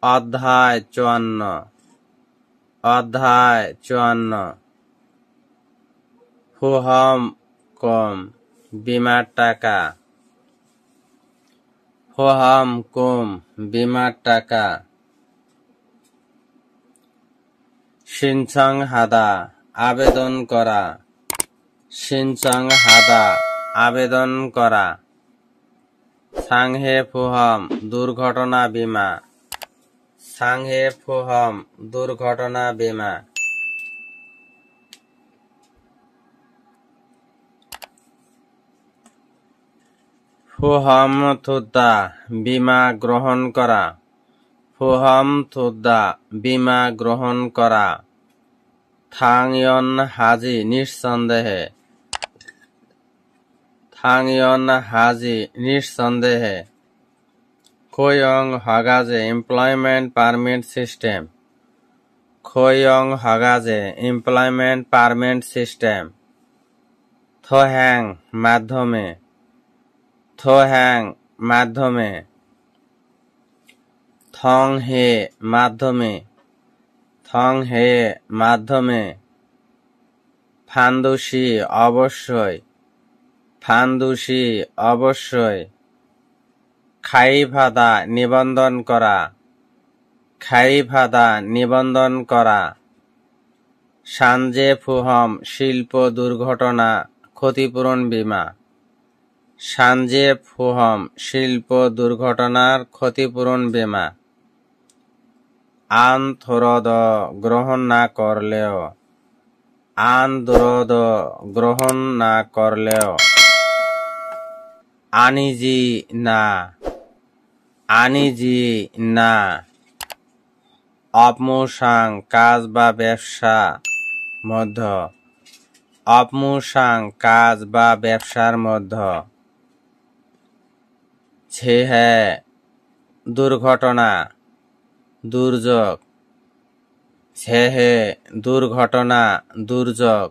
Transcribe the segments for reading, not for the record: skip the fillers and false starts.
অধ্যায় ৫৪। অধ্যায় ৫৪। হুহম কম বীমার টাকা। হুহম কম বীমার টাকা। সিনচং হাদা আবেদন করা। সিনচং হাদা আবেদন করা। সাংহে ফুহম দুর্ঘটনা বীমা। সাংহে ফুহম দুর্ঘটনা বীমা। ফুহম থুদ্দা বীমা গ্রহণ করা। ফুহম থুদ্দা বীমা গ্রহণ করা। থাংয়ন হাজি নিঃসন্দেহে। থাংয়ন হাজি নিঃসন্দেহে। খোয়ং হগাজে এমপ্লয়মেন্ট পারমিট সিস্টেম। খোয়ং হগাজে এমপ্লয়মেন্ট পারমিট সিস্টেম। থোহ্যাং মাধ্যমে। থোহ্যাং মাধ্যমে। থংহে মাধ্যমে। থংহে মাধ্যমে। ফান্দুসি অবশ্যই। ফান্দুসি অবশ্যই। খাইভাদা নিবন্ধন করা। খাইভাদা নিবন্ধন করা। সানজে ফুহম শিল্প দুর্ঘটনা ক্ষতিপূরণ বীমা। সানজে ফুহম শিল্প দুর্ঘটনার ক্ষতিপূরণ বীমা। আনথোরদ গ্রহণ না করলেও। আনদোরদ গ্রহণ না করলেও। আনিজি না। আনিজি না। অপমুসাং কাজ বা ব্যবসা মধ্য। অপমুসাং কাজ বা ব্যবসার মধ্য। ছেহে দুর্ঘটনা দুর্যোগ। ছেহে দুর্ঘটনা দুর্যোগ।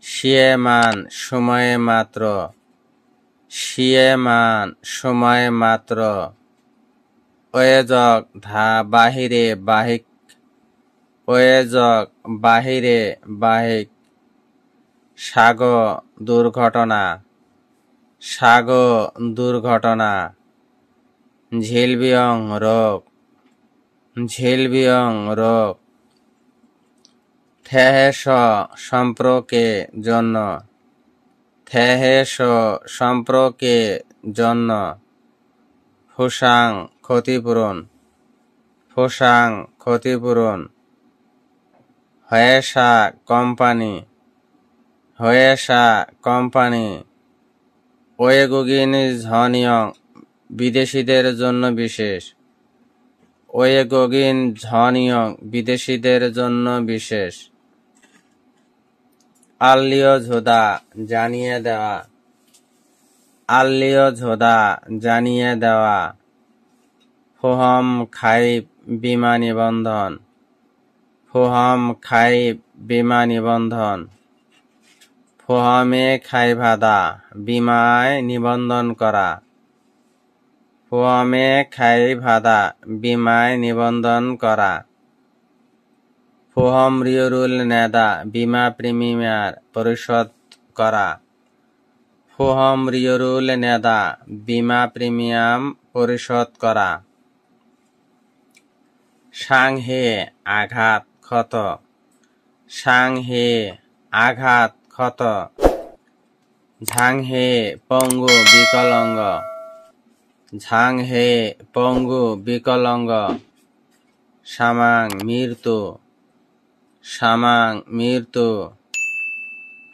শিয়েমান সময়ে মাত্র। শিয়েমান সময়ে মাত্র। ওয়েজক ধা বাহিরে বাহিক। ওয়েজক বাহিরে বাহিক। সাগ দুর্ঘটনা। সাগ দুর্ঘটনা। ঝিলবিয়ং রোগ। ঝিলবিয়ং রোগ। থেহেস সম্পর্কে জন্য। থেহেস সম্পর্কে জন্য। ফুসাং ক্ষতিপূরণ। ফুসাং ক্ষতিপূরণ। হয়েসা কোম্পানি। হয়েসা কোম্পানি। ওয়েগুগিন ঝনিয়ং বিদেশিদের জন্য বিশেষ। ওয়েগুগিন ঝনিয়ং বিদেশিদের জন্য বিশেষ। আল্লিয় ঝোদা জানিয়ে দেওয়া। আল্লিয় ঝোদা জানিয়ে দেওয়া। ফুহম খাইব বীমা নিবন্ধন। ফুহম খাইব বীমা নিবন্ধন। ফুহমে খাইভাদা বীমায় নিবন্ধন করা। ফুহমে খাইভাদা বীমায় নিবন্ধন করা। ফুহম রিয়রুল নেদা বীমা প্রিমিয়ার পরিশোধ করা। ফুহম রিয়রুল নেদা বীমা প্রিমিয়াম পরিশোধ করা। সাংহে আঘাত ক্ষত। সাংহে আঘাত ক্ষত। ঝাংহে পঙ্গু বিকলাঙ্গ। ঝাংহে পঙ্গু বিকলাঙ্গ। সামাং মৃত্যু। সামাং মৃত্যু।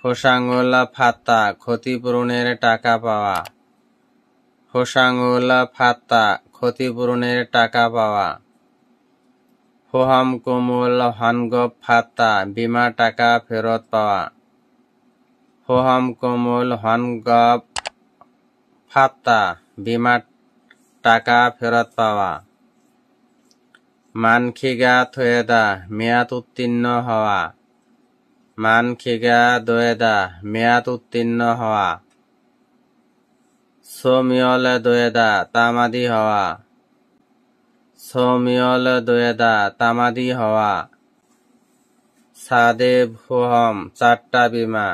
হোসাঙ্গুলা ফাত্তা ক্ষতিপূরণের টাকা পাওয়া। হোসাঙ্গুলা ফাত্তা ক্ষতিপূরণের টাকা পাওয়া। ফুহম কুমুল হানগপ ফাত্তা বীমা টাকা ফেরত পাওয়া। ফুহম কুমুল হানগপ ফাত্তা বীমা টাকা ফেরত পাওয়া। মানখিগা থুয়েদা মেয়াদ উত্তীর্ণ হওয়া। মানখিগা দোয়েদা মেয়াদ উত্তীর্ণ হওয়া। সোমিয়লে দোয়েদা তামাদি হওয়া। সৌমিয়ল দোয়েদা তামাদি হওয়া সাদেব হোহম চারটা বিমা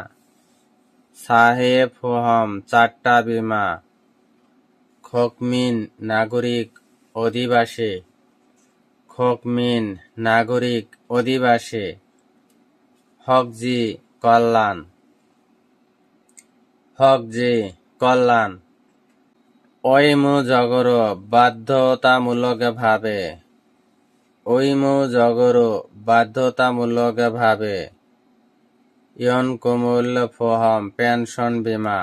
সাহেব হোহম চারটা বিমা খোকমিন নাগরিক অধিবাসী খোকমিন নাগরিক অধিবাসী হকজি কল্যাণ হকজি কল্যাণ ওইমু জগর বাধ্যতামূলকভাবে ওইমু জগর বাধ্যতামূলকভাবে ইয়ন কোমল ফোহম পেনশন বিমা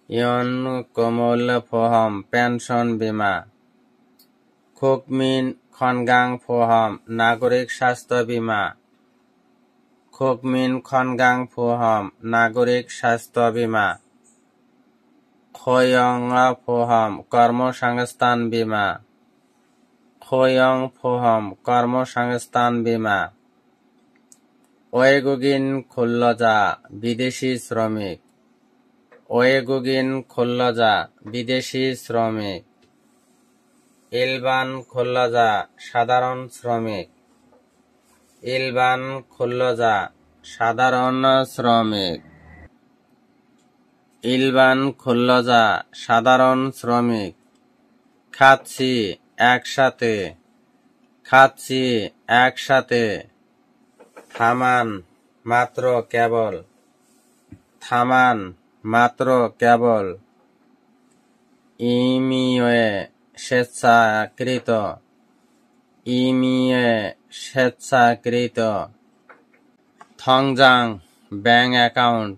ইয়ন কোমল ফোহম পেনশন বিমা খোকমিন খনগাং ফোহম নাগরিক স্বাস্থ্য বিমা খোকমিন খনগাং ফোহম নাগরিক স্বাস্থ্য বিমা খোয়ং ফোহম কর্মসংস্থান বিমা খোয়ং ফোহম কর্মসংস্থান বিমা ওয়েগুগিন খুল্লজা বিদেশি শ্রমিক ওয়েগুগিন খুল্লজা বিদেশি শ্রমিক ইলবান খুল্লজা সাধারণ শ্রমিক ইলবান খুল্লজা সাধারণ শ্রমিক ইলবান খুল্লজা সাধারণ শ্রমিক খাচ্ছি একসাথে খাচ্ছি একসাথে থামান মাত্র কেবল থামান মাত্র কেবল ইমিয়ে স্বেচ্ছাকৃত ইমিয়ে স্বেচ্ছাকৃত থংজাং ব্যাংক অ্যাকাউন্ট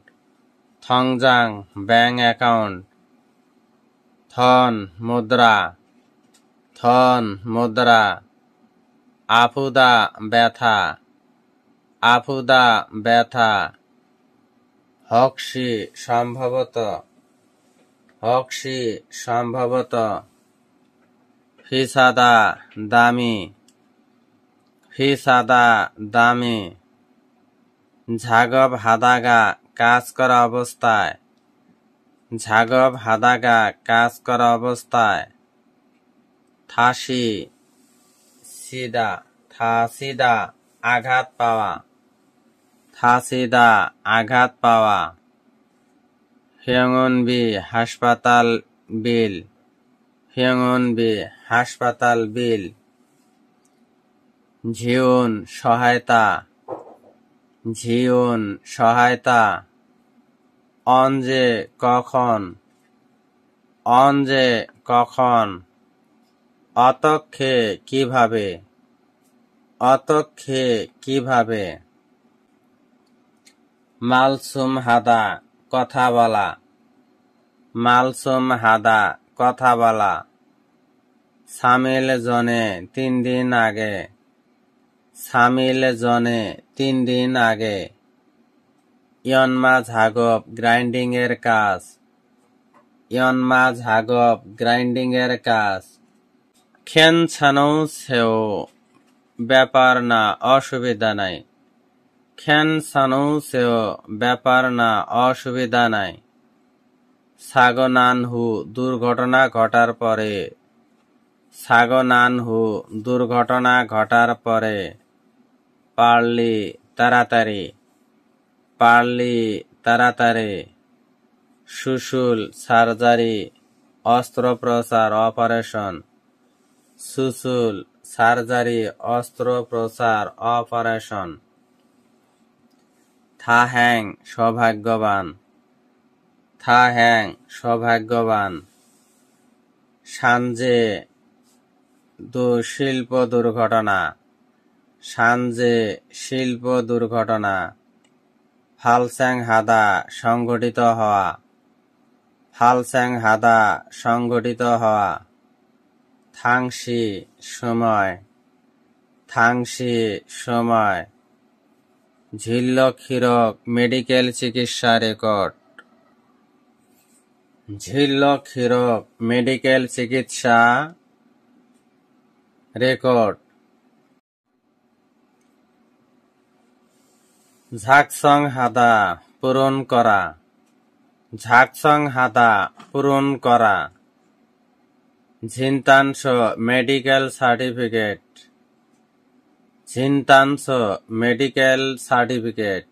থংজাং ব্যাংক অ্যাকাউন্ট থন মুদ্রা থন মুদ্রা আফুদা ব্যথা আফুদা ব্যথা হকশি সম্ভবত হকশি সম্ভবত ফিসাদা দামি ফিসাদা দামি ঝাগব হাদাগা কাজ করা অবস্থায় ঝাগব হাদাগা কাজ করা অবস্থায় থাসি সিদা থাসিদা আঘাত পাওয়া থাসিদা আঘাত পাওয়া হিয়ংনবি হাসপাতাল বিল হিয়ংনবি হাসপাতাল বিল ঝিউন সহায়তা ঝিউন সহায়তা অনজে কখন অনজে কখন অতক্ষে কিভাবে অতক্ষে কিভাবে মালসুম হাদা কথা বলা মালসুম হাদা কথা বলা সামিল জনে 3 দিন আগে সামিল জনে 3 দিন আগে ইয়নমা ঝাগব গ্রাইন্ডিং এর কাজ ইয়নমা ঝাগব গ্রাইন্ডিং এর কাজ খেন ছানৌ সেও ব্যাপার না অসুবিধা নাই খেন ছানৌ সেও ব্যাপার না অসুবিধা নাই সাগনানহু দুর্ঘটনা ঘটার পরে সাগনানহু দুর্ঘটনা ঘটার পরে পারলি তাড়াতাড়ি পারলি তাড়াতাড়ি সুশুল সার্জারি অস্ত্রোপচার অপারেশন সুশুল সার্জারি অস্ত্রোপচার অপারেশন থাহ্যাং সৌভাগ্যবান থাহ্যাং সৌভাগ্যবান সানজে শিল্প দুর্ঘটনা সানজে শিল্প দুর্ঘটনা ফালস্যাং হাদা সংঘটিত হওয়া ফালস্যাং হাদা সংঘটিত হওয়া থাংশি সময় থাংশি সময় ঝিল্লক হিরক মেডিকেল চিকিৎসা রেকর্ড ঝিল্লক হিরক মেডিকেল চিকিৎসা রেকর্ড ঝাকসং হাদা পূরণ করা ঝাকসং হাদা পূরণ করা ঝিন্তাংশ মেডিকেল সার্টিফিকেট, ঝিন্তাংশ মেডিকেল সার্টিফিকেট।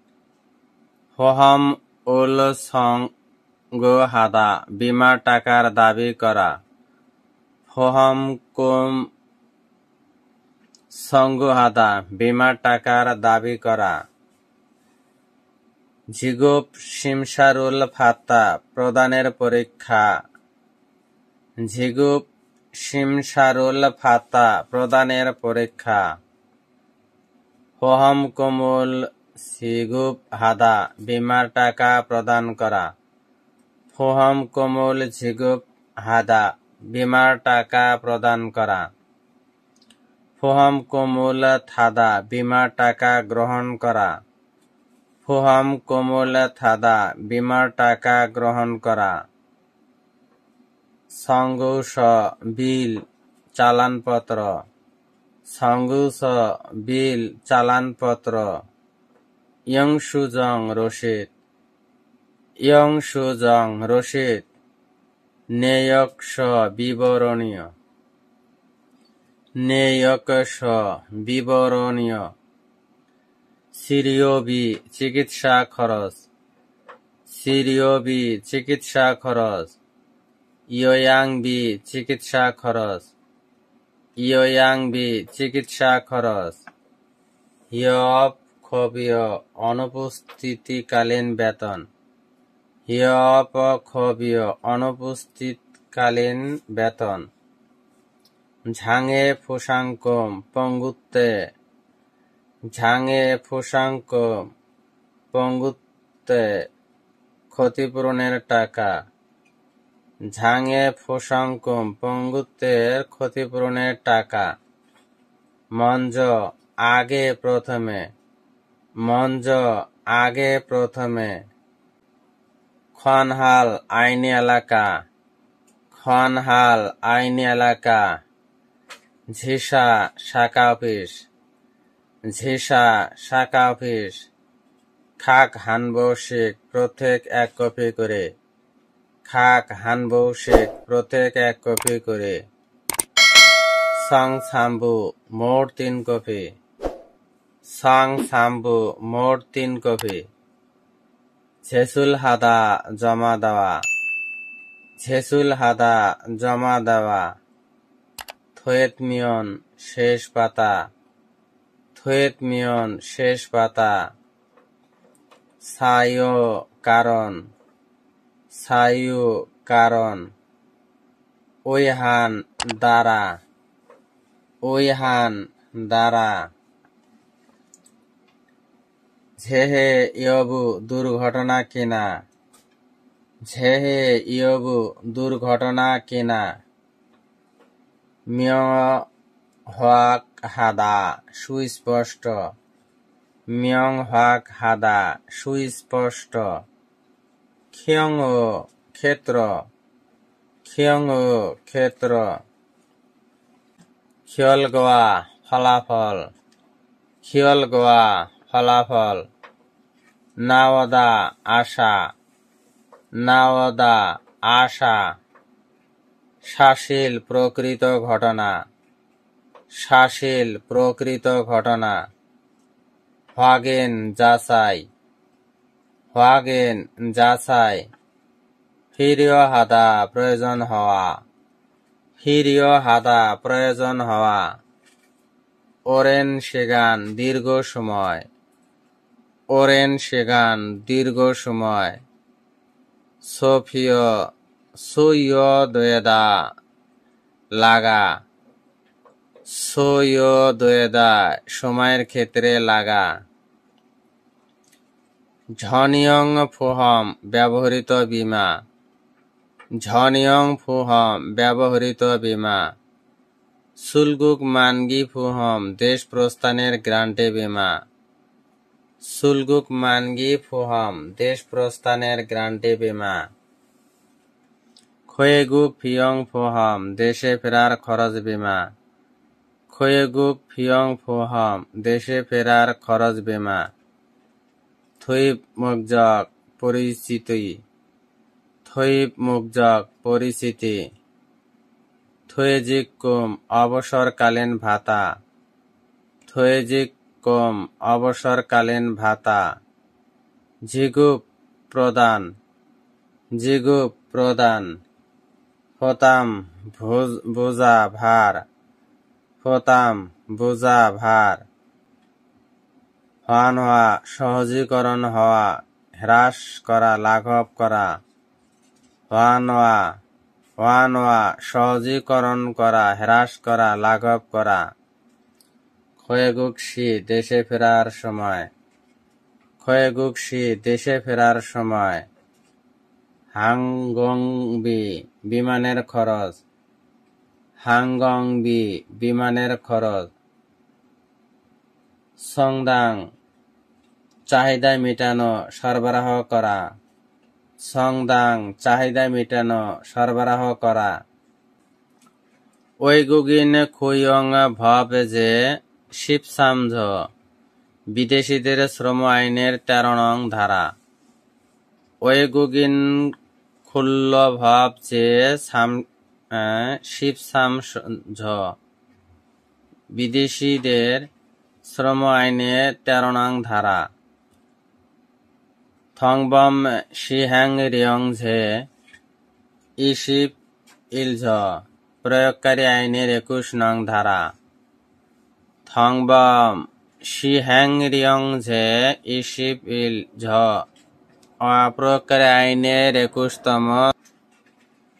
ফহম উল সঙ্গ হাদা বিমার টাকার দাবি করা, ফহম কুম সঙ্গ হাদা বিমার টাকার দাবি করা। ঝিগুপ সিমসারুল ফাত্তা প্রদানের পরীক্ষা, ঝিগুপ সিমসারুল ফাত্তা প্রদানের পরীক্ষা। ফহম কুমুল ঝিগুপ হাদা বিমার টাকা প্রদান করা, ফহম কুমুল ঝিগুপ হাদা বিমার টাকা প্রদান করা। ফহম কুমুল থাদা বিমার টাকা গ্রহণ করা, ফহম কুমুল থাদা বিমার টাকা গ্রহণ করা। সংগুস বিল চালানপত্র, সংগুস বিল চালানপত্র। ইয়ংসুজং রসিদ, ইয়ংসুজং রসিদ। নেয়কশ বিবরণীয়, নেয়কশ বিবরণীয়। সিরিয়বি চিকিৎসা খরচ, সিরিয়বি চিকিৎসা খরচ। ইয়োয়াংবি চিকিৎসা খরচ, ইয়োয়াংবি চিকিৎসা খরচ। হিয়প খবীয় অনুপস্থিতিকালীন বেতন, হিয়প খবীয় অনুপস্থিতকালীন বেতন। ঝাঙে ফুসাংকম পঙ্গুত্বে, ঝাঙে ফুসাংকম পঙ্গুত্বে ক্ষতিপূরণের টাকা, ঝাঙে ফুসাংকম পঙ্গুত্বের ক্ষতিপূরণের টাকা। মঞ্জ আগে প্রথমে, মঞ্জ আগে প্রথমে। খনহাল আইনি এলাকা, খনহাল আইনি এলাকা। ঝিসা শাখা অফিস, ঝিসা শাখা অফিস। খাক হানবৌশিক প্রত্যেক 1 কপি করে, খাক হানবৌশিক প্রত্যেক 1 কপি করে। সংসাম্বু মোট 3 কপি, সংসাম্বু মোট 3 কপি। ঝেসুল হাদা জমা দেওয়া, ঝেসুল হাদা জমা দেওয়া। থোয়েতমিয়ন শেষ পাতা, থোয়েতমিয়ন শেষ পাতা। সায়ু কারণ, সায়ু কারণ। ওইহান দ্বারা, ওইহান দ্বারা। ঝেহে ইয়বু দুর্ঘটনা কিনা, ঝেহে ইয়বু দুর্ঘটনা কিনা। মিয়ং হওয়াক হাদা সুস্পষ্ট, মিয়ং হওয়াক হাদা সুস্পষ্ট। খিয়ং ক্ষেত্র, খিয়ং ক্ষেত্র। খিয়লগোয়া ফলাফল, খিয়লগোয়া ফলাফল। নাওদা আশা, নাওদা আশা। শাসিল প্রকৃত ঘটনা, শাসিল প্রকৃত ঘটনা। হ্বাগেন যাচাই, হ্বাগেন যাচাই। ফিরিয় হাদা প্রয়োজন হওয়া, ফিরিয় হাদা প্রয়োজন হওয়া। ওরেন সেগান দীর্ঘ সময়, ওরেন সেগান দীর্ঘ সময়। সোফিয় সুয়োদয়েদা লাগা, সুয়োদয়েদা সময়ের ক্ষেত্রে লাগা। ঝনিয়ং ফুহম ব্যবহৃত বীমা, ঝনিয়ং ফুহম ব্যবহৃত বীমা। সুলগুক মানগি ফুহম দেশ প্রস্থানের গ্রান্টে বীমা, সুলগুক মানগি ফুহম দেশ প্রস্থানের গ্রান্টে বীমা। খোয়েগুক ফিয়ং ফুহম দেশে ফেরার খরচ বীমা, খোয়েগুক ফিয়ং ফুহম দেশে ফেরার খরচ বীমা। থুইপ মুকজক পরিচিতি, থুইপ মুকজক পরিচিতি। থৈজিকুম অবসরকালীন ভাতা, থৈজিকুম অবসরকালীন ভাতা। জিগুপ প্রদান, জিগুপ প্রদান। ফতাম বোঝা ভার, ফতাম বোঝা ভার। হওয়ান হওয়া সহজীকরণ হওয়া, হ্রাস করা লাঘব করা। হওয়ান হওয়া সহজীকরণ করা, হ্রাস করা লাঘব করা। খয়েগুকসি দেশে ফেরার সময়, খয়েগুকসি দেশে ফেরার সময়। হাংগংবি বিমানের খরচ, হাংগংবি বিমানের খরচ। সংদাং চাহিদা মেটানো সরবরাহ করা, সংদাং চাহিদা মেটানো সরবরাহ করা। ওইগুগিন খুইয়ং ভব যে শিবসামঝ বিদেশিদের শ্রম আইনের 13 নং ধারা। ওইগুগিন খুল্ল ভব যে শিবসামঝ বিদেশিদের শ্রম আইনের 13 নং ধারা। থংবম শিহ্যাং রিয়ং ঝে ইশিপ ইলঝ প্রয়োগকারী আইনের 21 নং ধারা। থংবম শিহ্যাং রিয়ং ঝে ইশিপ ইলঝ প্রয়োগকারী আইনের 21তম।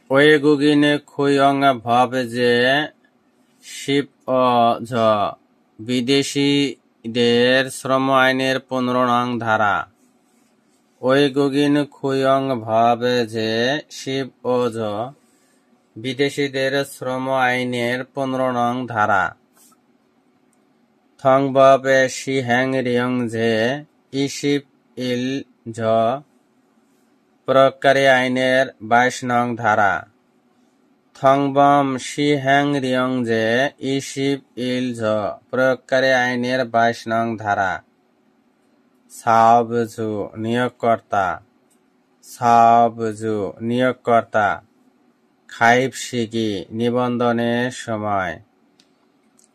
ওয়েগুগিন খুইয়ং ভব যে শিপ ঝ বিদেশিদের শ্রম আইনের 15 নং ধারা। ওইগুগিন খুইয়ং ভব যে শিপ ঝ বিদেশিদের শ্রম আইনের 15 নং ধারা। থংবব শিহ্যাং রিয়ং ঝে ইশিপ ইল ঝ প্রয়োগকারী আইনের 22 নং ধারা। থংবম শিহ্যাং রিয়ং ঝে ইশিপ ইল ঝ প্রয়োগকারী আইনের 22 নং ধারা। সাওবঝু নিয়োগকর্তা, সাওবঝু নিয়োগকর্তা। খাইবশিগি নিবন্ধনের সময়,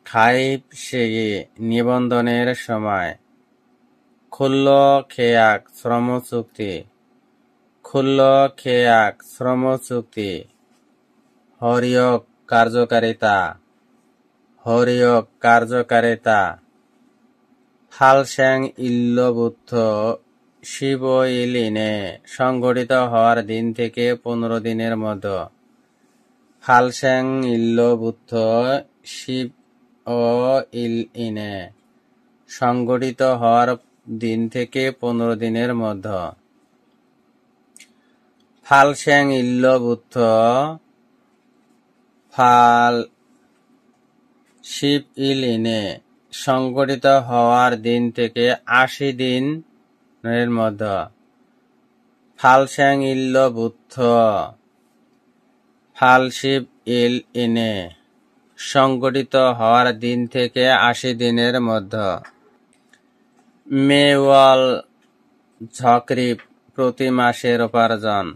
খাইবশিগি নিবন্ধনের সময়। খুল্ল খেয়াক শ্রম চুক্তি, খুল্ল খেয়াক শ্রম চুক্তি। হরিয়ক কার্যকারিতা, হরিয়ক কার্যকারিতা। ফালস্যাং ইল্লবুত্থ শিব ইলিনে সংগঠিত হওয়ার দিন থেকে 15 দিনের মধ্যে। ফালস্যাং ইল্লবুত্থ শিব ইলিনে সংগঠিত হওয়ার দিন থেকে 15 দিনের মধ্যে। ফালস্যাং ইল্লবুত্থ ফাল শিব ইলিনে সংগঠিত হওয়ার দিন থেকে 80 দিনের মধ্যে। ফালস্যাং ইল্লবুত্থ ফাল শিব ইল ইনে সংগঠিত হওয়ার দিন থেকে 80 দিনের মধ্যে। মেওয়াল ঝকরিপ প্রতি মাসের উপার্জন,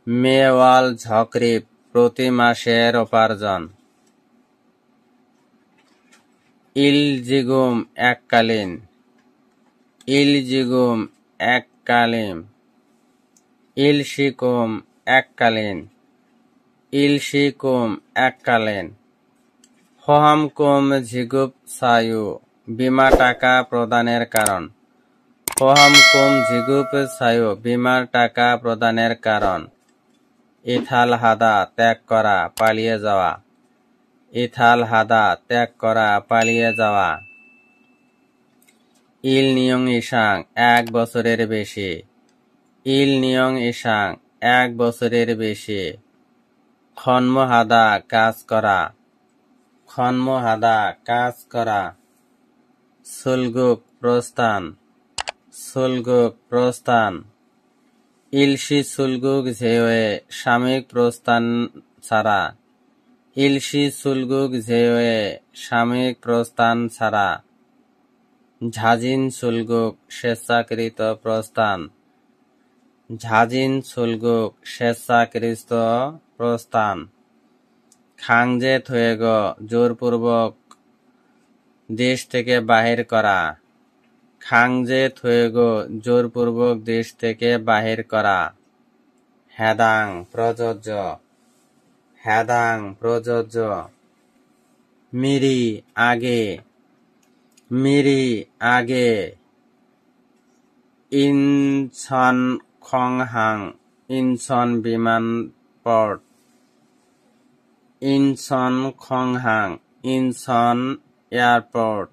মেওয়াল ঝকরিপ প্রতি মাসের উপার্জন। ইলজিগুম এককালীন, ইলজিগুম এককালীন। ইলশিকুম এককালীন, ইলশিকুম এককালীন। ফহামকুম ঝিগুপ সায়ু বীমা টাকা প্রদানের কারণ, ফহামকুম ঝিগুপ সায়ু বীমার টাকা প্রদানের কারণ। ইথাল হাদা ত্যাগ করা, পালিয়ে যাওয়া, ইথাল হাদা ত্যাগ করা, পালিয়ে যাওয়া। ইল নিয়ং ইসাং 1 বছরের বেশি, ইল নিয়ং ইসাং 1 বছরের বেশি। খন্ম হাদা কাজ করা, খন্ম হাদা কাজ করা। সুলগুক প্রস্থান, সুলগুক প্রস্থান। ইলশি সুলগুক ঝেওয়ে সাময়িক প্রস্থান ছাড়া, ইলশি সুলগুক ঝেওয়ে সাময়িক প্রস্থান ছাড়া। ঝাজিন সুলগুক স্বেচ্ছাকৃত প্রস্থান, ঝাজিন সুলগুক স্বেচ্ছাকৃত প্রস্থান। খাংজে থয়েগ জোরপূর্বক দেশ থেকে বাহির করা। খাংজে থয়েগ জোরপূর্বক দেশ থেকে বাহির করা। হেদাং প্রযোজ্য। হেদাং প্রযোজ্য। মিরি আগে। মিরি আগে। ইনছন খংহাং ইনছন বিমানপোর্ট। ইনছন খংহাং ইনছন এয়ারপোর্ট।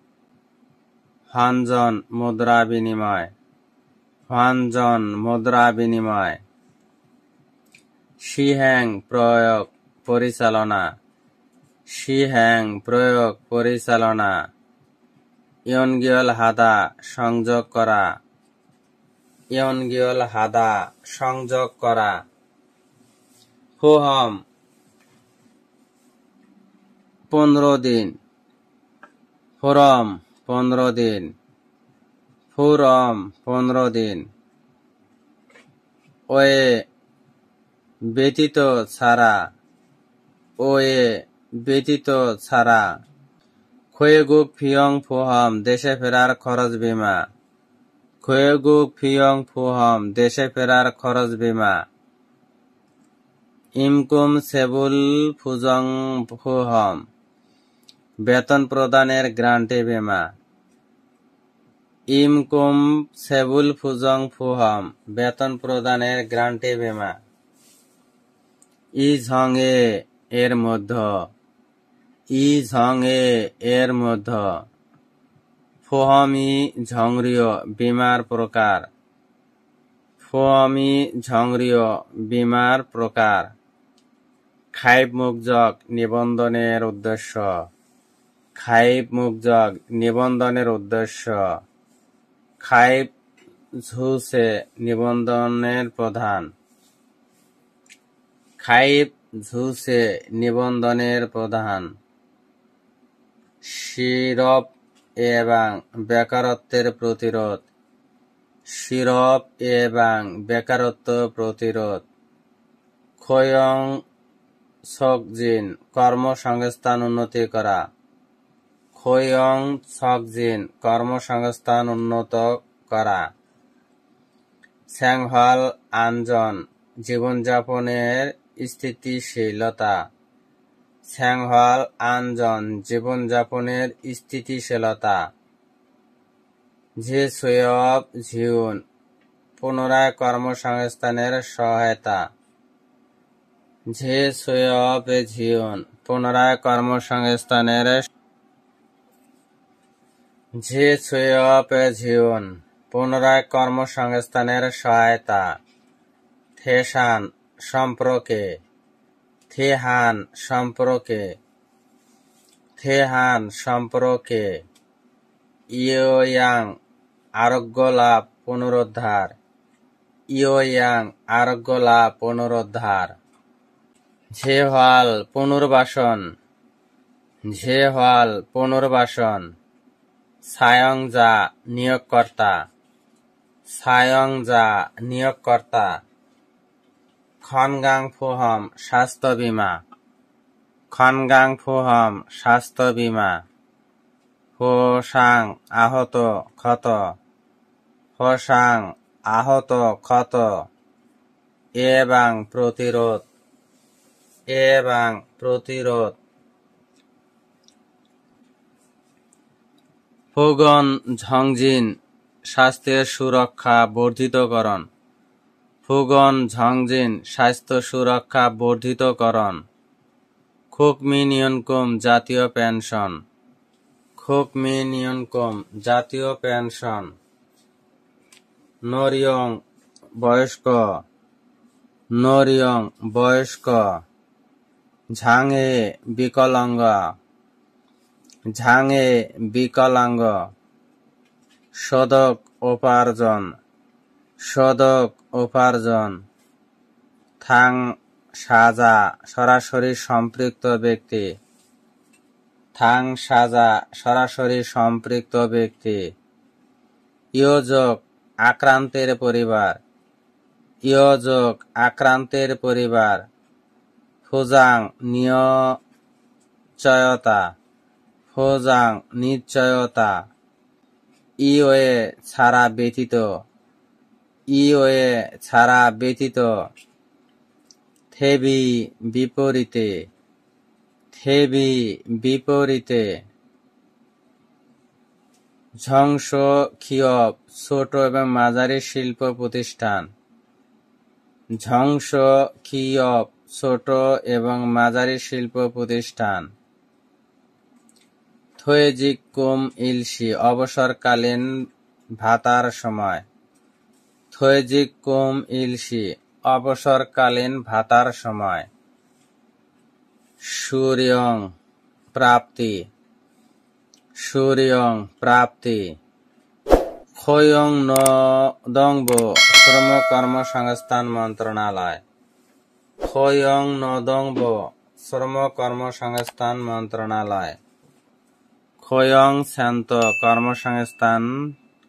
হ্বানজন মুদ্রা বিনিময়। হ্বানজন মুদ্রা বিনিময়। শিহ্যাং প্রয়োগ পরিচালনা। শিহ্যাং প্রয়োগ পরিচালনা। ইয়নগিয়ল হাদা সংযোগ করা। ইয়নগিয়ল হাদা সংযোগ করা। ফুহম 15 দিন। ফুরম 15 দিন। ফুরম 15 দিন। ওয়ে ব্যতীত ছাড়া। ওয়ে ব্যতীত ছাড়া। খোয়েগুক ফিয়ং ফুহম দেশে ফেরার খরচ বিমা। খোয়েগুক ফিয়ং ফুহম দেশে ফেরার খরচ বিমা। ইমকুম সেবুল ফুজং ফুহম বেতন প্রদানের গ্যারান্টি বিমা। ইমকুম সেবুল ফুজং ফুহম বেতন প্রদানের গ্যারান্টি বিমা। ই ঝং এর মধ্য। ই ঝং এর মধ্য। ফুহমি ঝংরিয় বিমার প্রকার। ফুহমি ঝংরিয় বিমার প্রকার। খাইব মুকজক নিবন্ধনের উদ্দেশ্য। খাইব মুকজক নিবন্ধনের উদ্দেশ্য। খাইব ঝুসে নিবন্ধনের প্রধান। খাইব ঝুসে নিবন্ধনের প্রধান। শিরপ এবং বেকারত্বের প্রতিরোধ। শিরপ এবং বেকারত্ব প্রতিরোধ। খোয়ং সকজিন কর্মসংস্থান উন্নতি করা। খোয়ং সকজিন কর্মসংস্থান উন্নত করা। স্যাংহল আনজন জীবনযাপনের স্থিতিশীলতা। স্যাংহল আনজন জীবনযাপনের স্থিতিশীলতা। ঝে সুয়ব ঝিউন পুনরায় কর্মসংস্থানের সহায়তা। ঝে সুয়ব ঝিউন পুনরায় কর্মসংস্থানের। ঝে সুয়ব ঝিউন পুনরায় কর্মসংস্থানের সহায়তা। থেসান সম্পর্কে। থেহান সম্পর্কে। থেহান সম্পর্কে। ইয়োয়াং আরোগ্য লাভ পুনরুদ্ধার। ইয়োয়াং আরোগ্য লাভ পুনরুদ্ধার। ঝেহওয়াল পুনর্বাসন। ঝেহওয়াল পুনর্বাসন। সায়ংজা নিয়োগকর্তা। সায়ংজা নিয়োগকর্তা। খনগাং ফুহম স্বাস্থ্য বীমা। খনগাং ফুহম স্বাস্থ্য বীমা। হোসাং আহত ক্ষত। হোসাং আহত ক্ষত। এবং প্রতিরোধ। এবং প্রতিরোধ। ফুগন ঝংজিন স্বাস্থ্যের সুরক্ষা বর্ধিতকরণ। ফুগন ঝংজিন স্বাস্থ্য সুরক্ষা বর্ধিতকরণ। খুকমিনিয়নকুম জাতীয় পেনশন। খুকমিনিয়নকুম জাতীয় পেনশন। নরিয়ং বয়স্ক। নরিয়ং বয়স্ক। ঝাঙে বিকলাঙ্গ। ঝাঙে বিকলাঙ্গ। সদক উপার্জন। সদক উপার্জন। থাং সাজা সরাসরি সম্পৃক্ত ব্যক্তি। থাং সাজা সরাসরি সম্পৃক্ত ব্যক্তি। ইয়োজক আক্রান্তের পরিবার। ইয়োজক আক্রান্তের পরিবার। ফুজাং নিশ্চয়তা, ফোজাং নিশ্চয়তা, ইওয়ে ছাড়া ব্যতীত, ইওয়ে ছাড়া ব্যতীত, থেবি বিপরীতে, থেবি বিপরীতে, ঝংস খিয়ব ছোট এবং মাঝারি শিল্প প্রতিষ্ঠান, ঝংস খিয়ব ছোট এবং মাঝারি শিল্প প্রতিষ্ঠান, থোয়েজিকুম ইলসি অবসরকালীন ভাতার সময়, থোয়েজিকুম ইলসি অবসরকালীন ভাতার সময়, সুরিয়ং প্রাপ্তি, সুরিয়ং প্রাপ্তি, খোয়ং নদংব শ্রম কর্মসংস্থান মন্ত্রণালয়, খোয়ং নদংব শ্রম কর্মসংস্থান মন্ত্রণালয়, খোয়ং শান্ত কর্মসংস্থান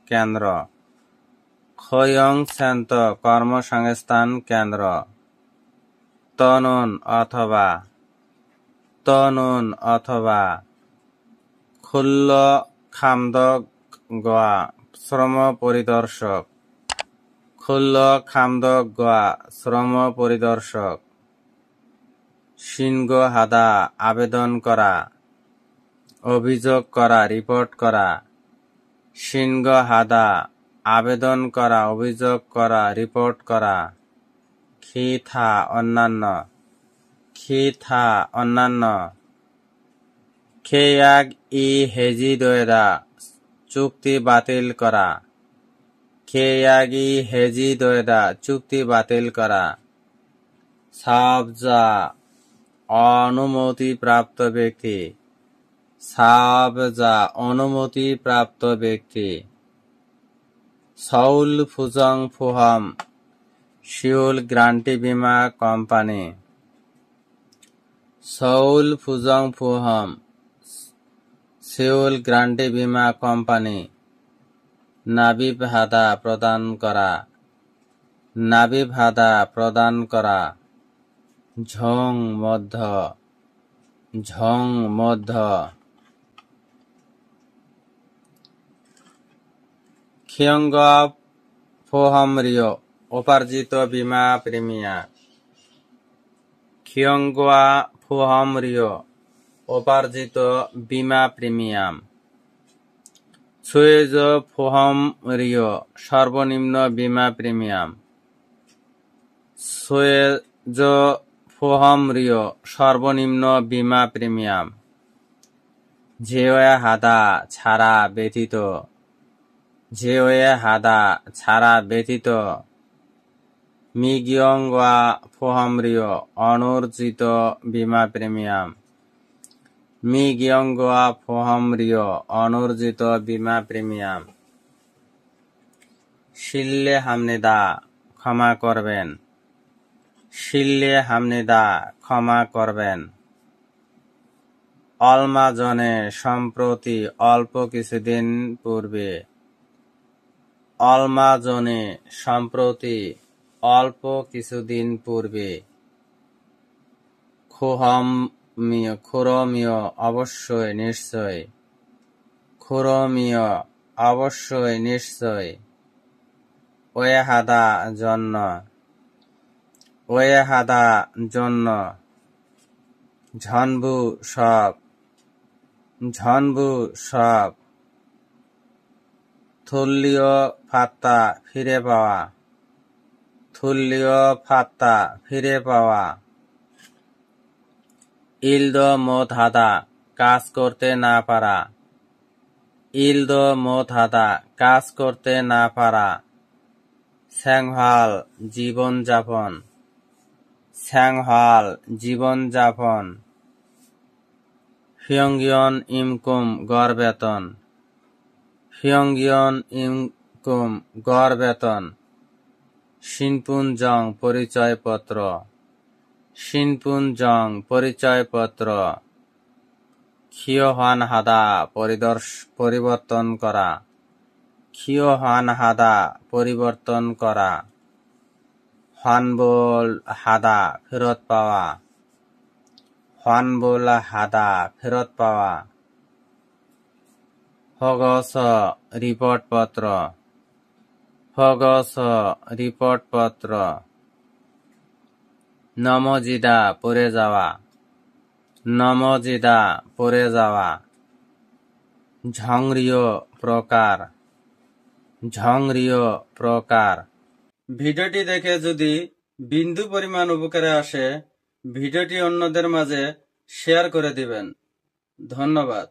কেন্দ্র, খোয়ং শান্ত কর্মসংস্থান কেন্দ্র, তনুন অথবা, তনুন অথবা, খুল্ল খামদগোয়া শ্রম পরিদর্শক, খুল্ল খামদগোয়া শ্রম পরিদর্শক, শিনগো হাদা আবেদন করা, অভিযোগ করা, রিপোর্ট করা, শিনগো হাদা আবেদন করা, অভিযোগ করা, রিপোর্ট করা, খিথা অন্যান্য, খিথা অন্যান্য, খেয়াগ ই হেজি দোয়েদা চুক্তি বাতিল করা, খেয়াগ ই হেজি দোয়েদা চুক্তি বাতিল করা, সাবজা অনুমতিপ্রাপ্ত ব্যক্তি, সাবজা অনুমতিপ্রাপ্ত ব্যক্তি, সউল ফুজং ফুহম শিউল গ্রান্টি বীমা কোম্পানি, সউল ফুজং ফুহম সিউল গ্রান্টি বীমা কোম্পানি, নাবি ভাতা প্রদান করা, নাবি ভাতা প্রদান করা, ঝং মধ্য, ঝং মধ্য, খিয়ঙ্গ ফোহমরিয় উপার্জিত বীমা প্রিমিয়াম, খিয়ঙ্গা ফোহমরিয় উপার্জিত বীমা প্রিমিয়াম, সুয়েজ ফোহমরিয় সর্বনিম্ন বীমা প্রিমিয়াম, সুয়েজ ফোহমরিয় সর্বনিম্ন বীমা প্রিমিয়াম, ঝেওয়া হাদা ছাড়া ব্যতীত, ঝেওয়া হাদা ছাড়া ব্যতীত, মিগিয়ঙ্গা ফোহমরিয় অনূর্জিত বীমা প্রিমিয়াম, মিগিয়ঙ্গা ফোহমরিয় অনূর্জিত বীমা প্রিমিয়াম, শিল্লে হামনিদা ক্ষমা করবেন, শিল্লে হামনিদা ক্ষমা করবেন, অলমাজনে সম্প্রতি অল্প কিছুদিন পূর্বে, অলমাজনে সম্প্রতি অল্প কিছুদিন পূর্বে, খুরমীয় অবশ্যই নিশ্চয়, খুরমীয় অবশ্যই নিশ্চয়, ওয়েহাদা জন্য, ওয়েহাদা জন্য, ঝনবু সব, ঝনবু সব, থুল্লীয় ফাত্তা ফিরে পাওয়া, থুল্লীয় ফাত্তা ফিরে পাওয়া, ইলদ মত হাদা কাজ করতে না পারা, ইলদ মত হাদা কাজ করতে না পারা, স্যাংহাল জীবনযাপন, স্যাংহাল জীবনযাপন, ফিয়ংগিয়ন ইমকুম গড় বেতন, ফিয়ংগিয়ন ইমকুম গড় বেতন, শিনপুনজং পরিচয়পত্র, শিনপুনজং পরিচয়পত্র, খিওহান হাদা পরিবর্তন করা, খিওহান হাদা পরিবর্তন করা, হানবোল হাদা ফেরত পাওয়া, 환불 하다 ফেরত পাওয়া হগস রিপোর্টপত্র হগস রিপোর্টপত্র নমজিদা পড়ে যাওয়া নমজিদা পড়ে যাওয়া ঝংরিয় প্রকার ঝংরিয় প্রকার ভিডিওটি দেখে যদি বিন্দু পরিমাণ উপকারে আসে ভিডিওটি অন্যদের মাঝে শেয়ার করে দিবেন। ধন্যবাদ।